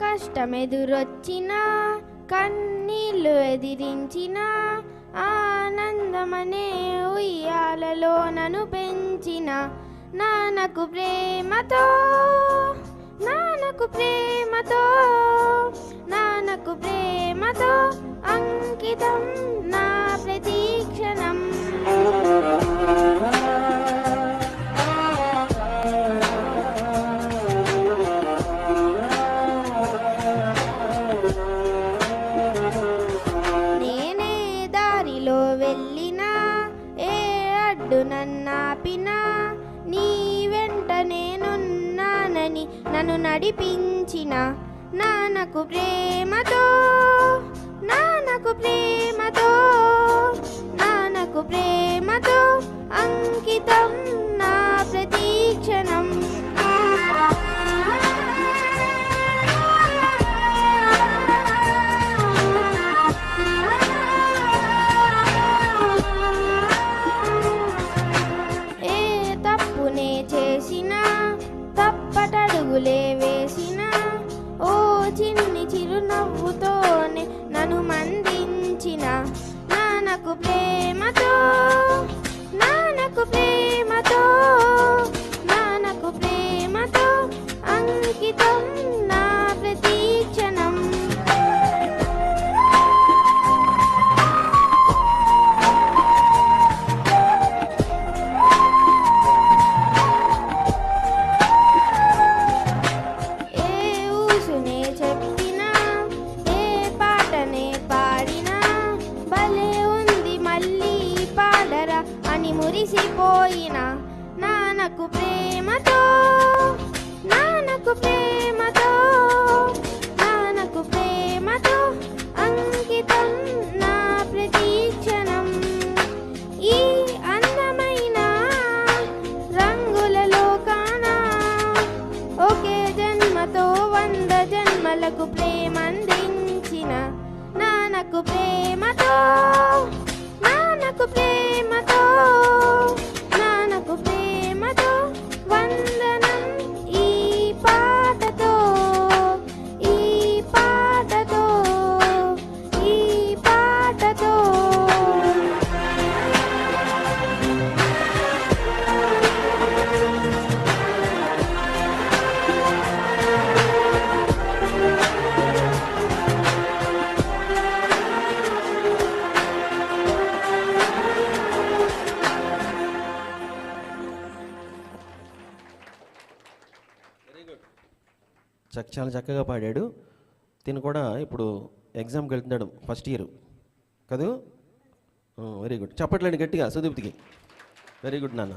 కష్టమెదురొచ్చినా కన్నీళ్ళు ఎదిరించిన ఆనందమనే ఉయ్యాలలో నన్ను పెంచిన నాన్నకు ప్రేమతో నాన్నకు ప్రేమతో నాన్నకు ప్రేమతో అంకితం నా ప్రతీక్షణం. నేనే దారిలో వెళ్ళినా ఏ అడ్డు నన్నాపినా నీ వెంట నేనున్నానని నన్ను నడిపించిన నాన్నకు ప్రేమతో నాన్నకు ప్రేమతో నాన్నకు ప్రేమతో అంకితం నా ప్రతీక్షణం. ఏ తప్పునే చేసినా తప్పటడుగులే వేసినా ఓ చిన్ని చిరునవ్వుతోనే నన్ను మందించిన నాన్నకు ప్రేమతో నాన్నకు ప్రేమతో నాన్నకు ప్రేమతో అంకితం నా ప్రతీక్షణం. చెప్పినా ఏ పాటనే పాడినా భలే ఉంది మళ్ళీ పాడరా అని మురిసిపోయిన నాన్నకు ప్రేమతో నాన్నకు ప్రేమతో నాన్నకు ప్రేమతో అంకితం నా ప్రతీక్షణం. ఈ అందమైన రంగుల లోకాన ఒకే జన్మతో 100 జన్మలకు ప్రేమందించిన నాన్నకు ప్రేమతో నాన్నకు ప్రేమతో నాన్నకు ప్రేమతో వందనం ఈ పాటతో ఈ పాటతో ఈ పాటతో. చాలా చక్కగా పాడాడు. తిను కూడా ఇప్పుడు ఎగ్జామ్కి వెళ్తున్నాడు, ఫస్ట్ ఇయర్ కదూ. Very good. చెప్పట్లేండి గట్టిగా సుదీప్తికి. వెరీ గుడ్ నాన్న.